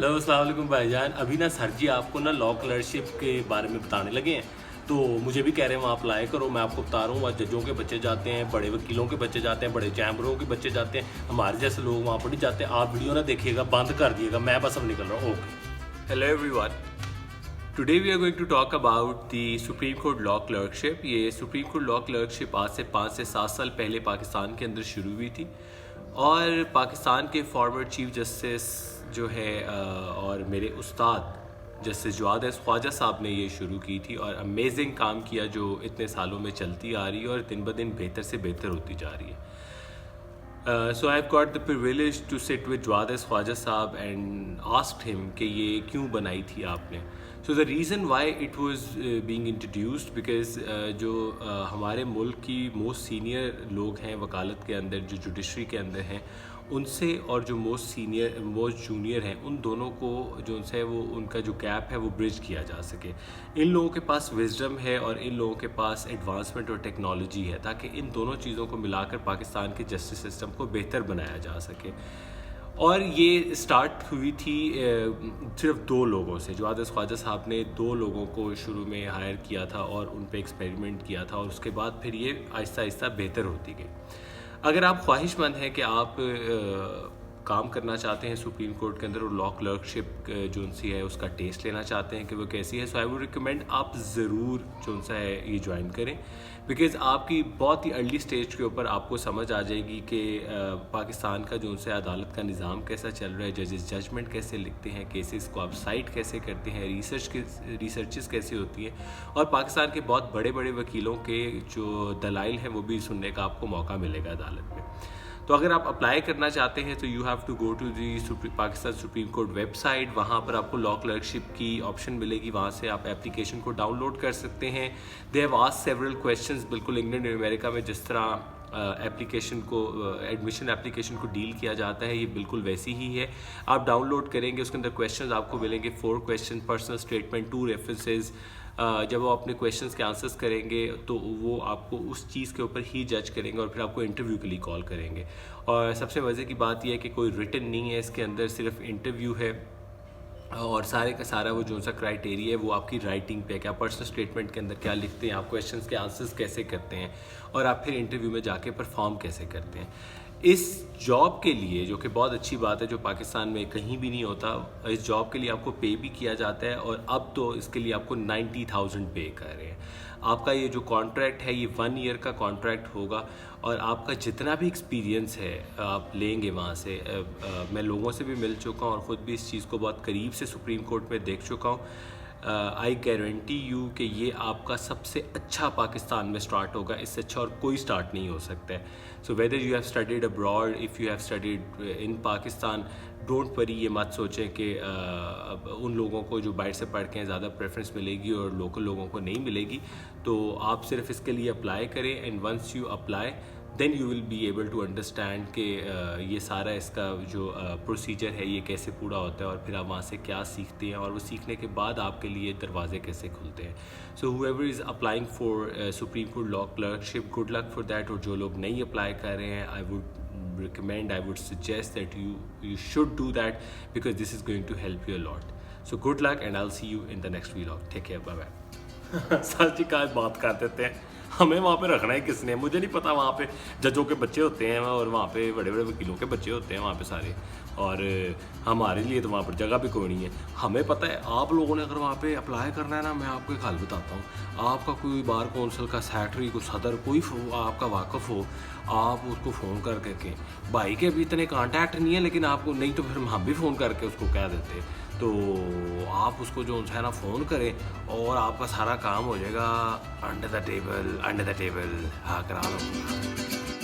Hello अस्सलाम वालेकुम भाईजान। अभी ना सर जी आपको ना लॉ क्लर्कशिप के बारे में बताने लगे हैं, तो मुझे भी कह रहे हैं वहाँ अप्लाई करो। मैं आपको बता रहा हूँ वहाँ जजों के बच्चे जाते हैं, बड़े वकीलों के बच्चे जाते हैं, बड़े चैम्बरों के बच्चे जाते हैं, हमारे जैसे लोग वहाँ पर नहीं जाते। आप वीडियो ना देखिएगा, बंद कर दिएगा, मैं बस अब निकल रहा हूँ। Okay. Hello everyone. Today we are going to talk about the Supreme Court Law Clerkship. ये Supreme Court Law Clerkship आज से 5 से 7 साल पहले पाकिस्तान के अंदर शुरू हुई थी और पाकिस्तान के फॉर्मर चीफ जस्टिस जो है और मेरे उस्ताद जस्टिस जवाद ख्वाजा साहब ने ये शुरू की थी और अमेजिंग काम किया जो इतने सालों में चलती आ रही है और दिन ब दिन बेहतर से बेहतर होती जा रही है. So I've got the privilege to sit with Jawad Khwaja Saab and asked him कि ये क्यों बनाई थी आपने. So the reason why it was being introduced because जो हमारे मुल्क की मोस्ट सीनियर लोग हैं वकालत के अंदर, जो जुडिशरी के अंदर हैं, उनसे और जो मोस्ट जूनियर हैं, उन दोनों को जो उनसे है वो उनका जो गैप है वो ब्रिज किया जा सके. इन लोगों के पास विजडम है और इन लोगों के पास एडवांसमेंट और टेक्नोलॉजी है ताकि इन दोनों चीज़ों को मिलाकर पाकिस्तान के जस्टिस सिस्टम को बेहतर बनाया जा सके. और ये स्टार्ट हुई थी सिर्फ 2 लोगों से. जवाद ख्वाजा साहब ने 2 लोगों को शुरू में हायर किया था और उन पे एक्सपेरिमेंट किया था और उसके बाद फिर ये आहिस्ता आहिस्ता बेहतर होती गई. अगर आप ख्वाहिशमंद हैं कि आप काम करना चाहते हैं सुप्रीम कोर्ट के अंदर और लॉ क्लर्कशिप जो सी है उसका टेस्ट लेना चाहते हैं कि वो कैसी है, सो आई वुड रिकमेंड आप ज़रूर जो सा है ये ज्वाइन करें बिकॉज़ आपकी बहुत ही अर्ली स्टेज के ऊपर आपको समझ आ जाएगी कि पाकिस्तान का जो है अदालत का निज़ाम कैसा चल रहा है, जजेस जजमेंट कैसे लिखते हैं, केसेस को आप साइट कैसे करते हैं, रिसर्चेस कैसे होती हैं और पाकिस्तान के बहुत बड़े बड़े वकीलों के जो दलाइल हैं वो भी सुनने का आपको मौका मिलेगा अदालत में. तो अगर आप अप्लाई करना चाहते हैं तो you have to go to the Pakistan supreme court website. वहाँ पर आपको लॉ क्लर्कशिप की ऑप्शन मिलेगी, वहाँ से आप एप्लीकेशन को डाउनलोड कर सकते हैं. They have asked several questions, बिल्कुल इंग्लैंड अमेरिका में जिस तरह एप्लीकेशन को एडमिशन एप्लीकेशन को डील किया जाता है ये बिल्कुल वैसी ही है. आप डाउनलोड करेंगे, उसके अंदर क्वेश्चंस आपको मिलेंगे 4 क्वेश्चन, पर्सनल स्टेटमेंट, 2 रेफरेंसेस. जब वो अपने क्वेश्चंस के आंसर्स करेंगे तो वो आपको उस चीज़ के ऊपर ही जज करेंगे और फिर आपको इंटरव्यू के लिए कॉल करेंगे. और सबसे मज़े की बात यह है कि कोई रिटन नहीं है इसके अंदर, सिर्फ इंटरव्यू है और सारे का सारा वो जो सा क्राइटेरिया है वो आपकी राइटिंग पे है कि आप पर्सनल स्टेटमेंट के अंदर क्या लिखते हैं, आप क्वेश्चंस के आंसर्स कैसे करते हैं और आप फिर इंटरव्यू में जाके परफॉर्म कैसे करते हैं. इस जॉब के लिए जो कि बहुत अच्छी बात है, जो पाकिस्तान में कहीं भी नहीं होता, इस जॉब के लिए आपको पे भी किया जाता है और अब तो इसके लिए आपको 90,000 पे कर रहे हैं. आपका ये जो कॉन्ट्रैक्ट है ये 1 ईयर का कॉन्ट्रैक्ट होगा और आपका जितना भी एक्सपीरियंस है आप लेंगे वहाँ से. मैं लोगों से भी मिल चुका हूँ और ख़ुद भी इस चीज़ को बहुत करीब से सुप्रीम कोर्ट में देख चुका हूँ. आई गारंटी यू कि ये आपका सबसे अच्छा पाकिस्तान में स्टार्ट होगा, इससे अच्छा और कोई स्टार्ट नहीं हो सकता है. So whether you have studied abroad, if you have studied in Pakistan, don't worry, ये मत सोचें कि उन लोगों को जो बाहर से पढ़ के ज़्यादा प्रेफरेंस मिलेगी और लोकल लोगों को नहीं मिलेगी. तो आप सिर्फ इसके लिए अप्लाई करें and once you apply then you will be able to understand कि ये सारा इसका जो प्रोसीजर है ये कैसे पूरा होता है और फिर आप वहाँ से क्या सीखते हैं और वो सीखने के बाद आपके लिए दरवाजे कैसे खुलते हैं. So whoever is applying for supreme court law clerkship, good luck for that. और जो लोग नहीं अप्लाई कर रहे हैं, I would suggest that you should do that because this is going to help you a lot. So good luck and I'll see you in the next vlog. Take care, bye bye. Sir ji का बात कर देते हैं, हमें वहाँ पे रखना है किसने, मुझे नहीं पता. वहाँ पे जजों के बच्चे होते हैं और वहाँ पे बड़े बड़े वकीलों के बच्चे होते हैं वहाँ पे सारे, और हमारे लिए तो वहाँ पर जगह भी कोई नहीं है. हमें पता है आप लोगों ने अगर वहाँ पे अप्लाई करना है ना, मैं आपको एक हाल बताता हूँ. आपका कोई बार कौंसिल का सेक्रेटरी, कोई सदर, कोई आपका वाकफ़ हो, आप उसको फ़ोन करके के भाई के अभी इतने कांटेक्ट नहीं है लेकिन आपको, नहीं तो फिर हम भी फ़ोन करके उसको कह देते. तो आप उसको जो है ना फ़ोन करें और आपका सारा काम हो जाएगा अंडर द टेबल. हाँ, करा लो.